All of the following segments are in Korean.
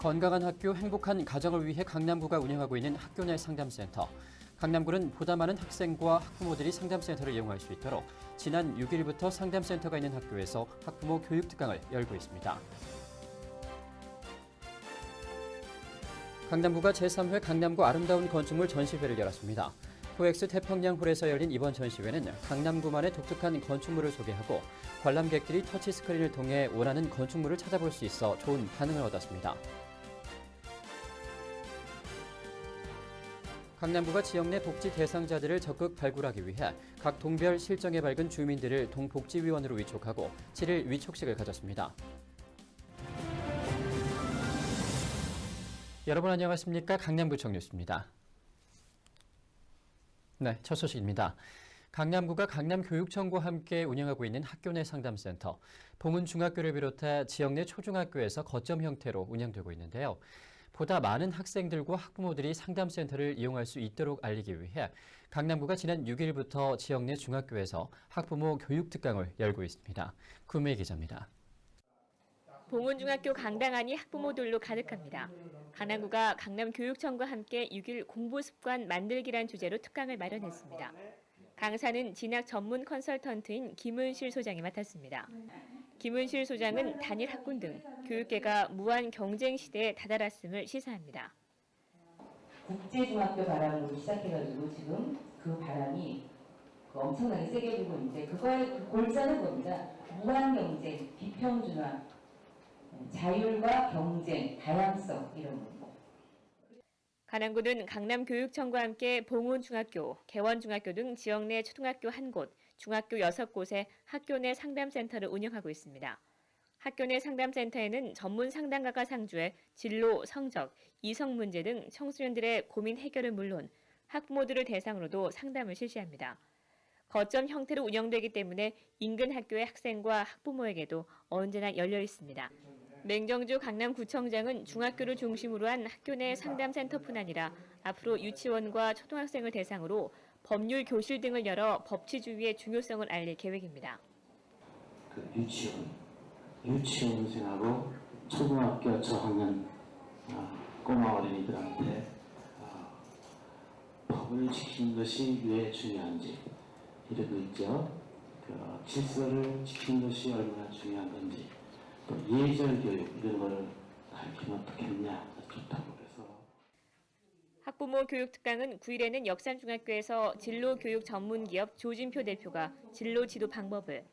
건강한 학교, 행복한 가정을 위해 강남구가 운영하고 있는 학교 내 상담센터. 강남구는 보다 많은 학생과 학부모들이 상담센터를 이용할 수 있도록 지난 6일부터 상담센터가 있는 학교에서 학부모 교육 특강을 열고 있습니다. 강남구가 제3회 강남구 아름다운 건축물 전시회를 열었습니다. 코엑스 태평양홀에서 열린 이번 전시회는 강남구만의 독특한 건축물을 소개하고 관람객들이 터치스크린을 통해 원하는 건축물을 찾아볼 수 있어 좋은 반응을 얻었습니다. 강남구가 지역 내 복지 대상자들을 적극 발굴하기 위해 각 동별 실정에 밝은 주민들을 동복지위원으로 위촉하고 7일 위촉식을 가졌습니다. 여러분 안녕하십니까? 강남구청 뉴스입니다. 네, 첫 소식입니다. 강남구가 강남교육청과 함께 운영하고 있는 학교 내 상담센터, 봉은중학교를 비롯해 지역 내 초중학교에서 거점 형태로 운영되고 있는데요. 보다 많은 학생들과 학부모들이 상담센터를 이용할 수 있도록 알리기 위해 강남구가 지난 6일부터 지역 내 중학교에서 학부모 교육 특강을 열고 있습니다. 구매 기자입니다. 봉은중학교 강당 안이 학부모들로 가득합니다. 강남구가 강남교육청과 함께 6일 공부습관 만들기란 주제로 특강을 마련했습니다. 강사는 진학 전문 컨설턴트인 김은실 소장이 맡았습니다. 김은실 소장은 단일 학군 등 교육계가 무한 경쟁 시대에 다다랐음을 시사합니다. 국제중학교 바람으로 시작해가지고 지금 그 바람이 엄청나게 세게 불고 있는데 그거의 골자는 겁니다. 무한 경쟁, 비평준화, 자율과 경쟁, 다양성 이런 거. 강남구는 강남교육청과 함께 봉은중학교, 개원중학교 등 지역 내 초등학교 1곳, 중학교 6곳에 학교 내 상담센터를 운영하고 있습니다. 학교 내 상담센터에는 전문 상담가가 상주해 진로, 성적, 이성 문제 등 청소년들의 고민 해결은 물론 학부모들을 대상으로도 상담을 실시합니다. 거점 형태로 운영되기 때문에 인근 학교의 학생과 학부모에게도 언제나 열려 있습니다. 맹정주 강남구청장은 중학교를 중심으로 한 학교 내 상담센터뿐 아니라 앞으로 유치원과 초등학생을 대상으로 법률 교실 등을 열어 법치주의의 중요성을 알릴 계획입니다. 유치원생하고 초등학교 저학년 꼬마 어린이들한테 법을 지키는 것이 왜 중요한지 이러고 있죠. 질서를 지키는 것이 얼마나 중요한 건지 또 예절 교육 이런 거를 가르치면 어떻겠냐 좋다고 그래서. 학부모 교육 특강은 9일에는 역삼중학교에서 진로교육 전문기업 조진표 대표가 진로 지도 방법을,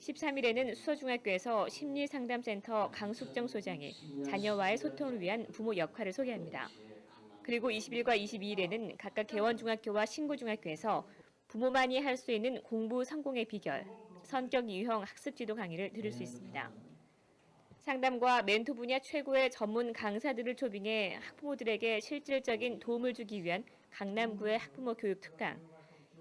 13일에는 수서중학교에서 심리상담센터 강숙정 소장이 자녀와의 소통을 위한 부모 역할을 소개합니다. 그리고 20일과 22일에는 각각 개원중학교와 신고중학교에서 부모만이 할 수 있는 공부 성공의 비결, 성격 유형 학습 지도 강의를 들을 수 있습니다. 상담과 멘토 분야 최고의 전문 강사들을 초빙해 학부모들에게 실질적인 도움을 주기 위한 강남구의 학부모 교육 특강.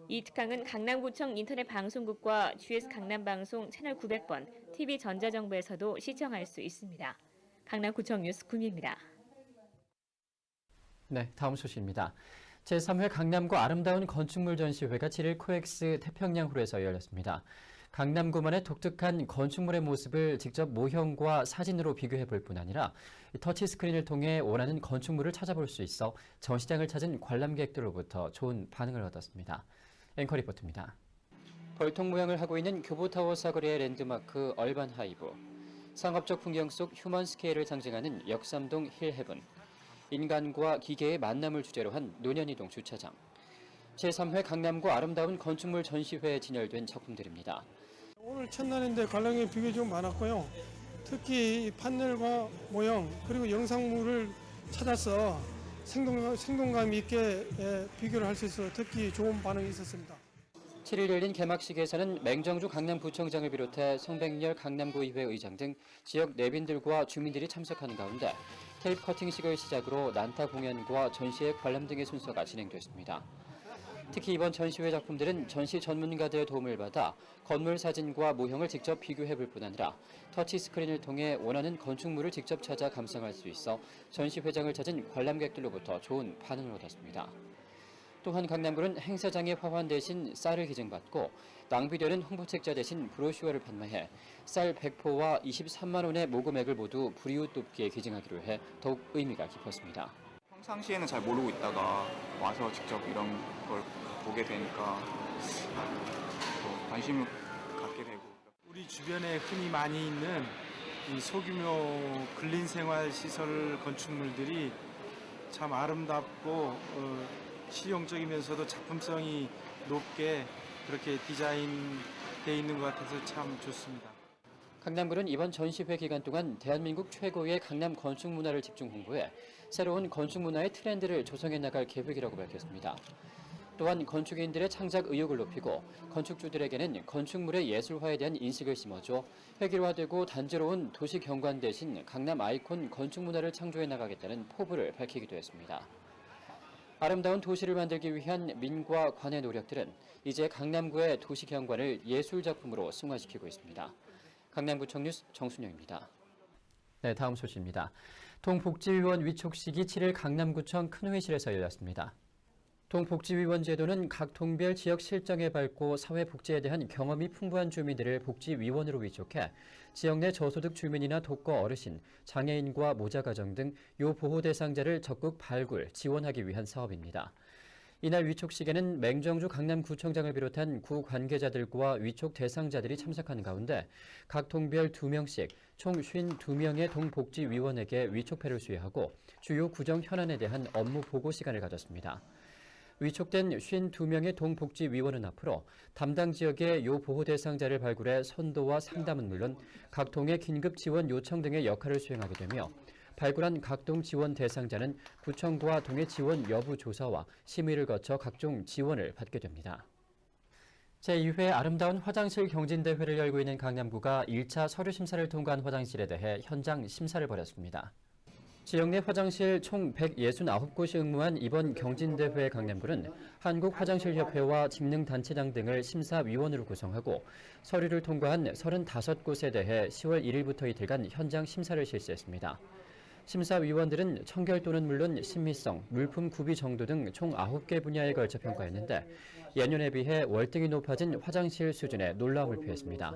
이 특강은 강남구청 인터넷 방송국과 GS 강남방송 채널 900번, TV전자정보에서도 시청할 수 있습니다. 강남구청 뉴스 구미입니다. 네, 다음 소식입니다. 제3회 강남구 아름다운 건축물 전시회가 7일 코엑스 태평양홀에서 열렸습니다. 강남구만의 독특한 건축물의 모습을 직접 모형과 사진으로 비교해 볼 뿐 아니라 터치스크린을 통해 원하는 건축물을 찾아볼 수 있어 전시장을 찾은 관람객들로부터 좋은 반응을 얻었습니다. 앵커 리포트입니다. 벌통 모양을 하고 있는 교보타워 사거리의 랜드마크 얼반 하이브, 상업적 풍경 속 휴먼 스케일을 상징하는 역삼동 힐헤븐, 인간과 기계의 만남을 주제로 한 노년이동 주차장, 제3회 강남구 아름다운 건축물 전시회에 진열된 작품들입니다. 오늘 첫날인데 관람객이 비교적 많았고요. 특히 이 판넬과 모형 그리고 영상물을 찾아서 생동감 있게 비교를 할 수 있어서 특히 좋은 반응이 있었습니다. 7일 열린 개막식에서는 맹정주 강남구청장을 비롯해 송백열 강남구의회 의장 등 지역 내빈들과 주민들이 참석하는 가운데 테이프 커팅식을 시작으로 난타 공연과 전시회 관람 등의 순서가 진행됐습니다. 특히 이번 전시회 작품들은 전시 전문가들의 도움을 받아 건물 사진과 모형을 직접 비교해 볼 뿐 아니라 터치스크린을 통해 원하는 건축물을 직접 찾아 감상할 수 있어 전시회장을 찾은 관람객들로부터 좋은 반응을 얻었습니다. 또한 강남구는 행사장의 화환 대신 쌀을 기증받고 낭비되는 홍보책자 대신 브로슈어를 판매해 쌀 100포와 23만 원의 모금액을 모두 불이웃 돕기에 기증하기로 해 더욱 의미가 깊었습니다. 평상시에는 잘 모르고 있다가 와서 직접 이런 걸 보게 되니까 또 관심을 갖게 되고. 우리 주변에 흔히 많이 있는 이 소규모 근린생활시설 건축물들이 참 아름답고 실용적이면서도 작품성이 높게 그렇게 디자인되어 있는 것 같아서 참 좋습니다. 강남구는 이번 전시회 기간 동안 대한민국 최고의 강남 건축 문화를 집중 홍보해 새로운 건축 문화의 트렌드를 조성해 나갈 계획이라고 밝혔습니다. 또한 건축인들의 창작 의욕을 높이고 건축주들에게는 건축물의 예술화에 대한 인식을 심어줘 획일화되고 단조로운 도시 경관 대신 강남 아이콘 건축 문화를 창조해 나가겠다는 포부를 밝히기도 했습니다. 아름다운 도시를 만들기 위한 민과 관의 노력들은 이제 강남구의 도시 경관을 예술 작품으로 승화시키고 있습니다. 강남구청 뉴스 정순영입니다. 네, 다음 소식입니다. 동복지위원 위촉식이 7일 강남구청 큰 회의실에서 열렸습니다. 동복지위원 제도는 각 동별 지역 실정에 밝고 사회복지에 대한 경험이 풍부한 주민들을 복지위원으로 위촉해 지역 내 저소득 주민이나 독거 어르신, 장애인과 모자가정 등 요보호 대상자를 적극 발굴, 지원하기 위한 사업입니다. 이날 위촉식에는 맹정주 강남구청장을 비롯한 구 관계자들과 위촉 대상자들이 참석하는 가운데 각 동별 2명씩 총 52명의 동복지위원에게 위촉패를 수여하고 주요 구정 현안에 대한 업무 보고 시간을 가졌습니다. 위촉된 52명의 동복지위원은 앞으로 담당 지역의 요보호 대상자를 발굴해 선도와 상담은 물론 각 동의 긴급 지원 요청 등의 역할을 수행하게 되며 발굴한 각 동 지원 대상자는 구청과 동의 지원 여부 조사와 심의를 거쳐 각종 지원을 받게 됩니다. 제2회 아름다운 화장실 경진대회를 열고 있는 강남구가 1차 서류 심사를 통과한 화장실에 대해 현장 심사를 벌였습니다. 지역 내 화장실 총 169곳이 응모한 이번 경진대회 강남구는 한국화장실협회와 직능단체장 등을 심사위원으로 구성하고 서류를 통과한 35곳에 대해 10월 1일부터 이틀간 현장 심사를 실시했습니다. 심사위원들은 청결도는 물론 신미성, 물품 구비 정도 등 총 9개 분야에 걸쳐 평가했는데 예년에 비해 월등히 높아진 화장실 수준에 놀라움을 표했습니다.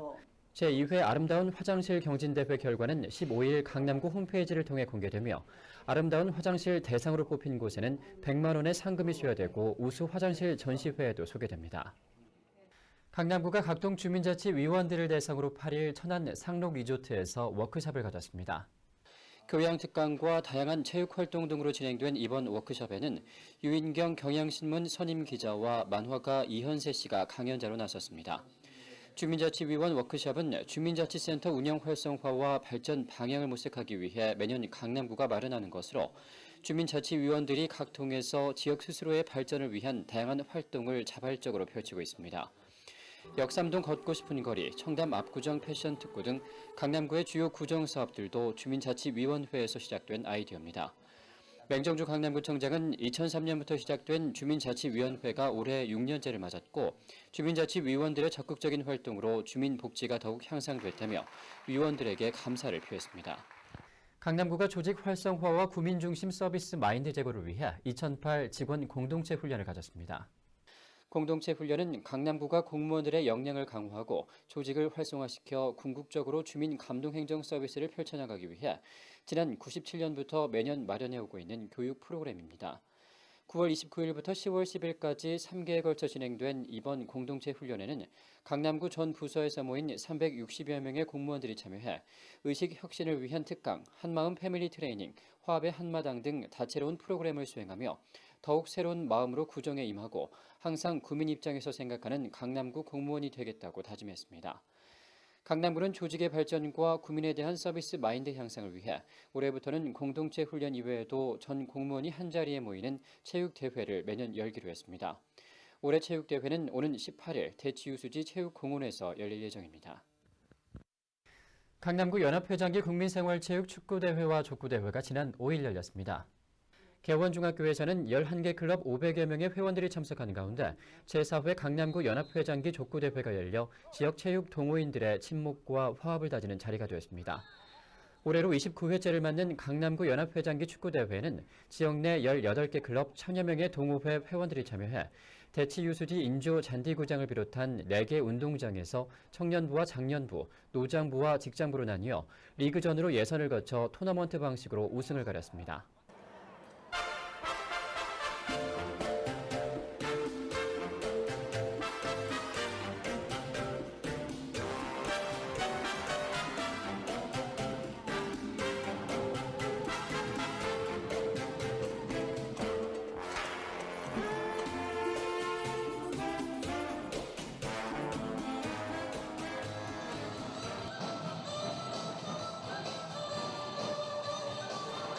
제2회 아름다운 화장실 경진대회 결과는 15일 강남구 홈페이지를 통해 공개되며 아름다운 화장실 대상으로 뽑힌 곳에는 100만 원의 상금이 수여되고 우수 화장실 전시회에도 소개됩니다. 강남구가 각동 주민자치위원들을 대상으로 8일 천안 상록 리조트에서 워크숍을 가졌습니다. 교양 특강과 다양한 체육 활동 등으로 진행된 이번 워크숍에는 유인경 경향신문 선임 기자와 만화가 이현세 씨가 강연자로 나섰습니다. 주민자치위원 워크숍은 주민자치센터 운영 활성화와 발전 방향을 모색하기 위해 매년 강남구가 마련하는 것으로 주민자치위원들이 각 동에서 지역 스스로의 발전을 위한 다양한 활동을 자발적으로 펼치고 있습니다. 역삼동 걷고 싶은 거리, 청담 압구정 패션 특구 등 강남구의 주요 구정 사업들도 주민자치위원회에서 시작된 아이디어입니다. 맹정주 강남구청장은 2003년부터 시작된 주민자치위원회가 올해 6년째를 맞았고 주민자치위원들의 적극적인 활동으로 주민복지가 더욱 향상됐다며 위원들에게 감사를 표했습니다. 강남구가 조직 활성화와 구민 중심 서비스 마인드 제고를 위해 2008 직원 공동체 훈련을 가졌습니다. 공동체 훈련은 강남구가 공무원들의 역량을 강화하고 조직을 활성화시켜 궁극적으로 주민 감동 행정 서비스를 펼쳐나가기 위해 지난 97년부터 매년 마련해오고 있는 교육 프로그램입니다. 9월 29일부터 10월 10일까지 3개에 걸쳐 진행된 이번 공동체 훈련에는 강남구 전 부서에서 모인 360여 명의 공무원들이 참여해 의식 혁신을 위한 특강, 한마음 패밀리 트레이닝, 화합의 한마당 등 다채로운 프로그램을 수행하며 더욱 새로운 마음으로 구정에 임하고 항상 구민 입장에서 생각하는 강남구 공무원이 되겠다고 다짐했습니다. 강남구는 조직의 발전과 구민에 대한 서비스 마인드 향상을 위해 올해부터는 공동체 훈련 이외에도 전 공무원이 한자리에 모이는 체육대회를 매년 열기로 했습니다. 올해 체육대회는 오는 18일 대치유수지 체육공원에서 열릴 예정입니다. 강남구 연합회장기 국민생활체육 축구대회와 족구대회가 지난 5일 열렸습니다. 개원중학교에서는 11개 클럽 500여 명의 회원들이 참석하는 가운데 제4회 강남구 연합회장기 족구대회가 열려 지역 체육 동호인들의 친목과 화합을 다지는 자리가 되었습니다. 올해로 29회째를 맞는 강남구 연합회장기 축구대회에는 지역 내 18개 클럽 1000여 명의 동호회 회원들이 참여해 대치유수지 인조 잔디구장을 비롯한 4개 운동장에서 청년부와 장년부, 노장부와 직장부로 나뉘어 리그전으로 예선을 거쳐 토너먼트 방식으로 우승을 가렸습니다.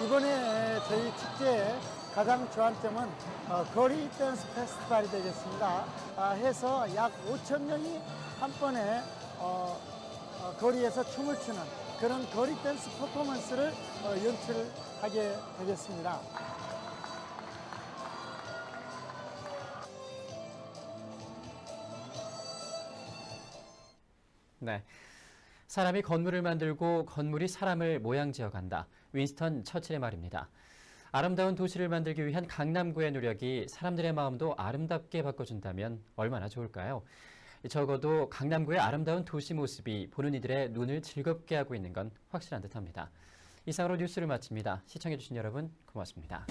이번에 저희 축제의 가장 주안점은 거리 댄스 페스티벌이 되겠습니다. 해서 약 5,000명이 한 번에 거리에서 춤을 추는 그런 거리 댄스 퍼포먼스를 연출하게 되겠습니다. 네. 사람이 건물을 만들고 건물이 사람을 모양지어간다. 윈스턴 처칠의 말입니다. 아름다운 도시를 만들기 위한 강남구의 노력이 사람들의 마음도 아름답게 바꿔준다면 얼마나 좋을까요? 적어도 강남구의 아름다운 도시 모습이 보는 이들의 눈을 즐겁게 하고 있는 건 확실한 듯합니다. 이상으로 뉴스를 마칩니다. 시청해주신 여러분 고맙습니다.